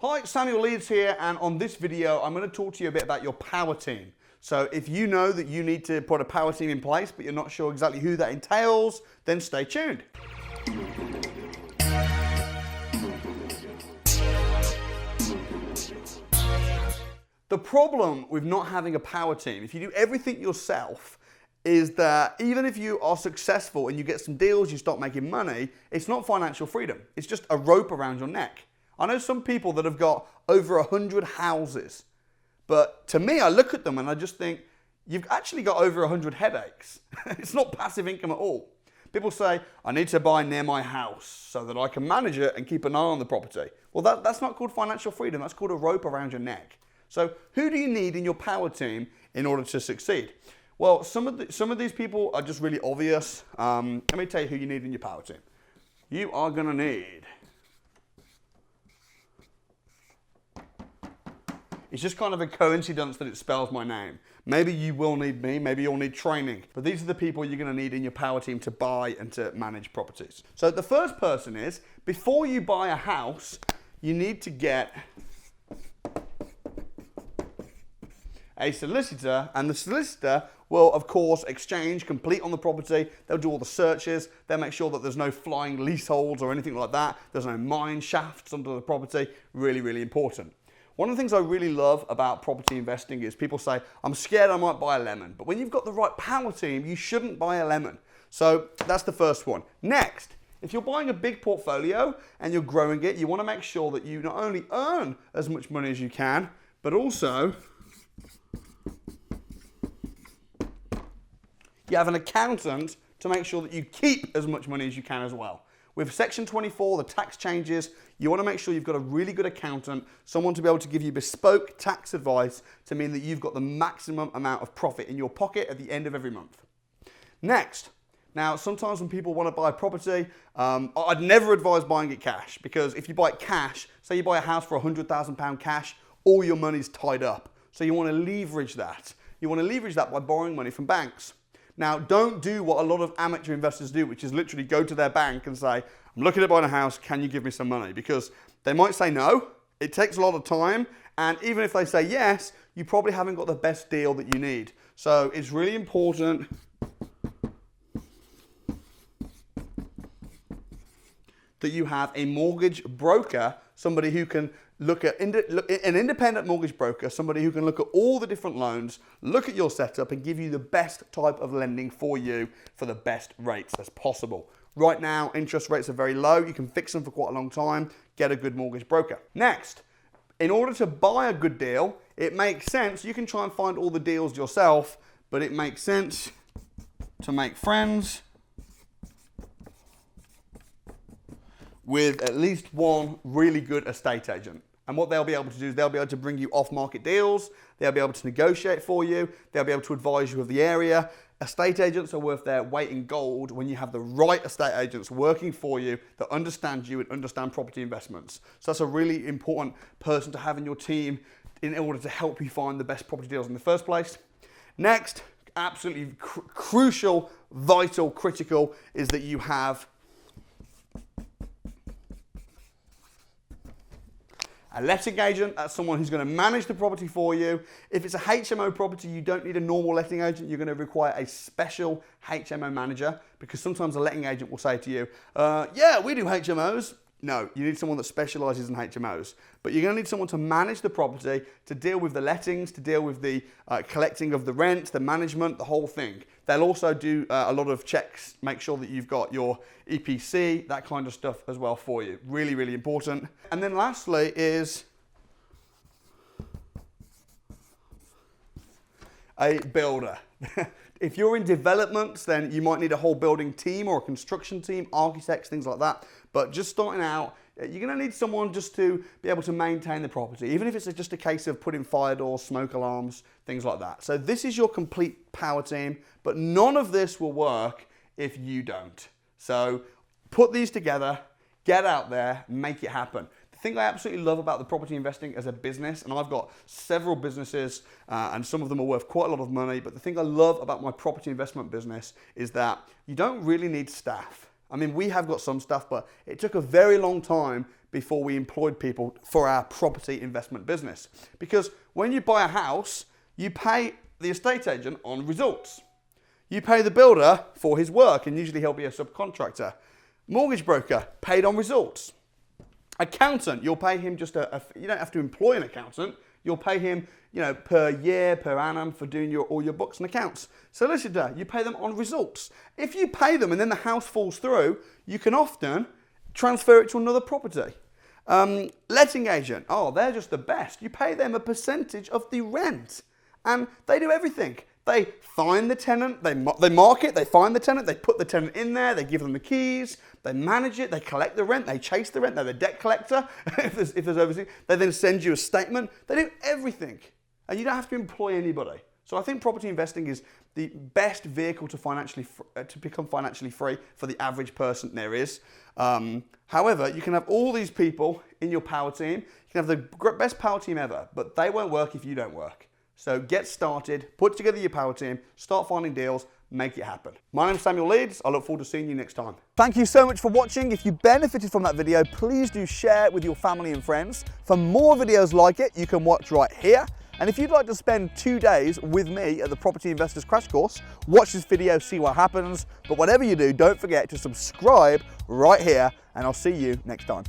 Hi, Samuel Leeds here, and on this video I'm going to talk to you a bit about your power team. So if you know that you need to put a power team in place but you're not sure exactly who that entails, then stay tuned. The problem with not having a power team, if you do everything yourself, is that even if you are successful and you get some deals, you start making money, it's not financial freedom. It's just a rope around your neck. I know some people that have got over 100 houses, but to me, I look at them and I just think, you've actually got over 100 headaches. It's not passive income at all. People say, I need to buy near my house so that I can manage it and keep an eye on the property. Well, that's not called financial freedom. That's called a rope around your neck. So who do you need in your power team in order to succeed? Well, some of these people are just really obvious. Let me tell you who you need in your power team. You are going to need... It's just kind of a coincidence that it spells my name. Maybe you will need me, maybe you'll need training. But these are the people you're going to need in your power team to buy and to manage properties. So the first person is, before you buy a house, you need to get a solicitor, and the solicitor will, of course, exchange, complete on the property. They'll do all the searches. They'll make sure that there's no flying leaseholds or anything like that. There's no mine shafts under the property. Really, really important. One of the things I really love about property investing is people say, I'm scared I might buy a lemon. But when you've got the right power team, you shouldn't buy a lemon. So that's the first one. Next, if you're buying a big portfolio and you're growing it, you want to make sure that you not only earn as much money as you can, but also you have an accountant to make sure that you keep as much money as you can as well. With Section 24, the tax changes, you want to make sure you've got a really good accountant, someone to be able to give you bespoke tax advice to mean that you've got the maximum amount of profit in your pocket at the end of every month. Next, now sometimes when people want to buy a property, I'd never advise buying it cash, because if you buy it cash, say you buy a house for £100,000 cash, all your money's tied up. So you want to leverage that. You want to leverage that by borrowing money from banks. Now, don't do what a lot of amateur investors do, which is literally go to their bank and say, I'm looking at buying a house, can you give me some money? Because they might say no, it takes a lot of time, and even if they say yes, you probably haven't got the best deal that you need. So it's really important that you have a mortgage broker, somebody who can look at an independent mortgage broker, somebody who can look at all the different loans, look at your setup and give you the best type of lending for you for the best rates as possible. Right now, interest rates are very low. You can fix them for quite a long time. Get a good mortgage broker. Next, in order to buy a good deal, it makes sense. You can try and find all the deals yourself, but it makes sense to make friends with at least one really good estate agent. And what they'll be able to do is they'll be able to bring you off-market deals, they'll be able to negotiate for you, they'll be able to advise you of the area. Estate agents are worth their weight in gold when you have the right estate agents working for you that understand you and understand property investments. So that's a really important person to have in your team in order to help you find the best property deals in the first place. Next, absolutely crucial, vital, critical, is that you have a letting agent. That's someone who's going to manage the property for you. If it's a HMO property, you don't need a normal letting agent. You're going to require a special HMO manager, because sometimes a letting agent will say to you, yeah, we do HMOs. No, you need someone that specializes in HMOs. But you're going to need someone to manage the property, to deal with the lettings, to deal with the collecting of the rent, the management, the whole thing. They'll also do a lot of checks, make sure that you've got your EPC, that kind of stuff as well for you. Really, really important. And then lastly is a builder. If you're in developments, then you might need a whole building team or a construction team, architects, things like that. But just starting out, you're going to need someone just to be able to maintain the property, even if it's just a case of putting fire doors, smoke alarms, things like that. So this is your complete power team, but none of this will work if you don't. So put these together, get out there, make it happen. The thing I absolutely love about the property investing as a business, and I've got several businesses and some of them are worth quite a lot of money, but the thing I love about my property investment business is that you don't really need staff. I mean, we have got some staff, but it took a very long time before we employed people for our property investment business. Because when you buy a house, you pay the estate agent on results. You pay the builder for his work, and usually he'll be a subcontractor. Mortgage broker, paid on results. Accountant, you'll pay him just you don't have to employ an accountant. You'll pay him, per year, per annum for doing all your books and accounts. Solicitor, you pay them on results. If you pay them and then the house falls through, you can often transfer it to another property. Letting agent, they're just the best. You pay them a percentage of the rent, and they do everything. They find the tenant, they mark it, they find the tenant, they put the tenant in there, they give them the keys, they manage it, they collect the rent, they chase the rent, they're the debt collector if there's overseas. They then send you a statement. They do everything, and you don't have to employ anybody. So I think property investing is the best vehicle to become financially free for the average person there is. However, you can have all these people in your power team. You can have the best power team ever, but they won't work if you don't work. So get started, put together your power team, start finding deals, make it happen. My name's Samuel Leeds. I look forward to seeing you next time. Thank you so much for watching. If you benefited from that video, please do share it with your family and friends. For more videos like it, you can watch right here. And if you'd like to spend 2 days with me at the Property Investors Crash Course, watch this video, see what happens. But whatever you do, don't forget to subscribe right here, and I'll see you next time.